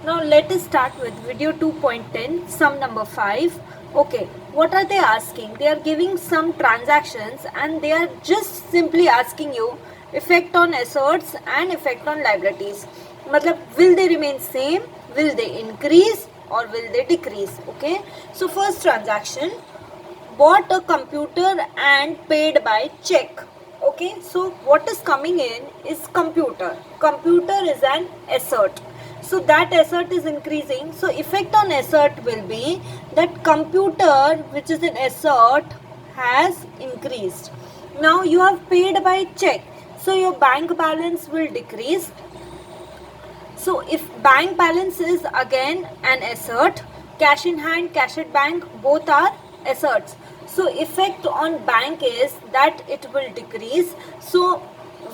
Now let us start with video 2.10, sum number 5. Okay, what are they asking? They are giving some transactions and they are just simply asking you effect on assets and effect on liabilities. Matlab, will they remain same? Will they increase or will they decrease? Okay, so first transaction, bought a computer and paid by check. Okay, so what is coming in is computer. Computer is an asset, so that asset is increasing. So effect on asset will be that computer, which is an asset, has increased. Now you have paid by check, so your bank balance will decrease. So if bank balance is again an asset, cash in hand, cash at bank, both are assets. So effect on bank is that it will decrease. So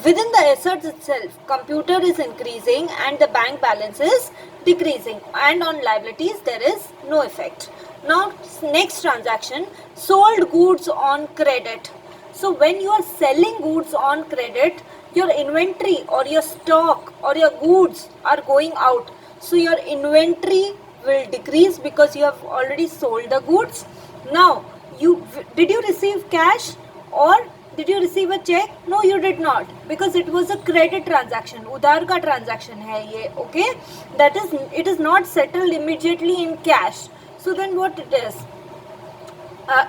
within the assets itself, computer is increasing and the bank balance is decreasing, and on liabilities there is no effect. Now next transaction, sold goods on credit. So when you are selling goods on credit, your inventory or your stock or your goods are going out. So your inventory will decrease because you have already sold the goods. Now, did you receive cash or did you receive a check? No, you did not, because it was a credit transaction. Udhar ka transaction hai ye, okay? That is, it is not settled immediately in cash. So then what it is?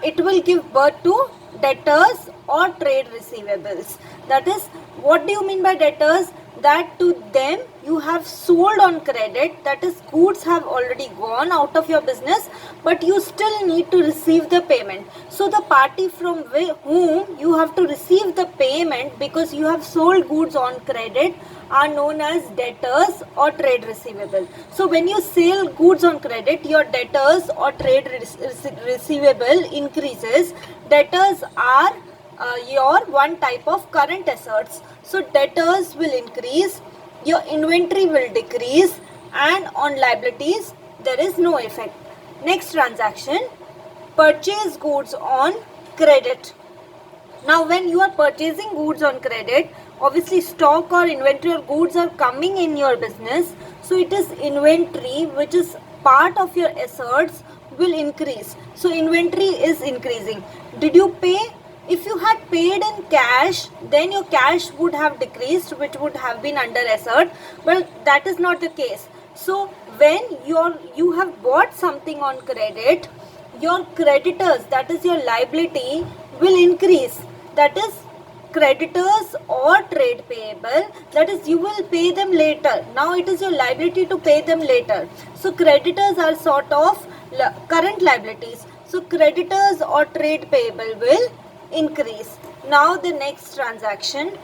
It will give birth to debtors or trade receivables. That is, what do you mean by debtors? That to them you have sold on credit, that is, goods have already gone out of your business, but you still need to receive the payment. So the party from whom you have to receive the payment because you have sold goods on credit are known as debtors or trade receivable. So when you sell goods on credit, your debtors or trade receivable increases. Debtors are your one type of current assets. So debtors will increase, your inventory will decrease, and on liabilities there is no effect. Next transaction, purchase goods on credit. Now when you are purchasing goods on credit, obviously stock or inventory or goods are coming in your business, so it is inventory which is part of your assets will increase. So inventory is increasing. Did you pay? If you had paid in cash, then your cash would have decreased, which would have been under asset, but that is not the case. So when you have bought something on credit, your creditors, that is your liability, will increase. That is creditors or trade payable, that is you will pay them later. Now it is your liability to pay them later. So creditors are sort of current liabilities. So creditors or trade payable will increase. Now the next transaction,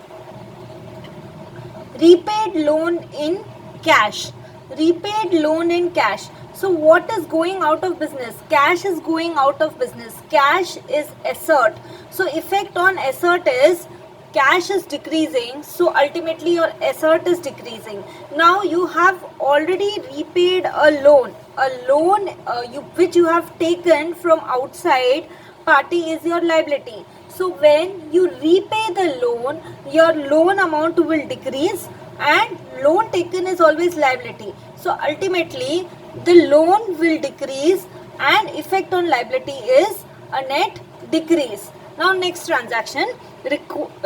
repaid loan in cash. Repaid loan in cash. So what is going out of business? Cash is going out of business. Cash is asset. So effect on asset is cash is decreasing, so ultimately your asset is decreasing. Now you have already repaid a loan. A loan which you have taken from outside party is your liability. So when you repay the loan, your loan amount will decrease, and loan taken is always liability. So ultimately the loan will decrease and effect on liability is a net decrease. Now next transaction,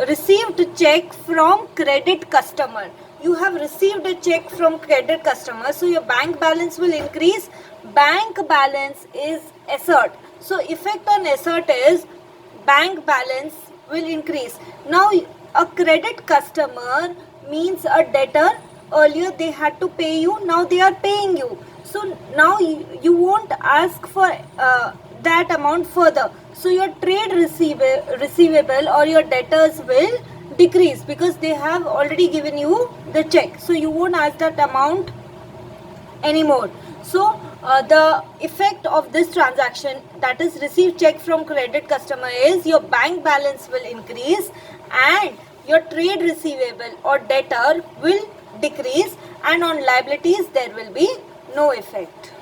received check from credit customer. You have received a check from credit customer, so your bank balance will increase. Bank balance is asset. So effect on asset is bank balance will increase. Now a credit customer means a debtor. Earlier they had to pay you, now they are paying you. So now you won't ask for that amount further. So your trade receivable or your debtors will decrease because they have already given you the check. So you won't ask that amount anymore. So the effect of this transaction, that is receive check from credit customer, is your bank balance will increase and your trade receivable or debtor will decrease, and on liabilities there will be no effect.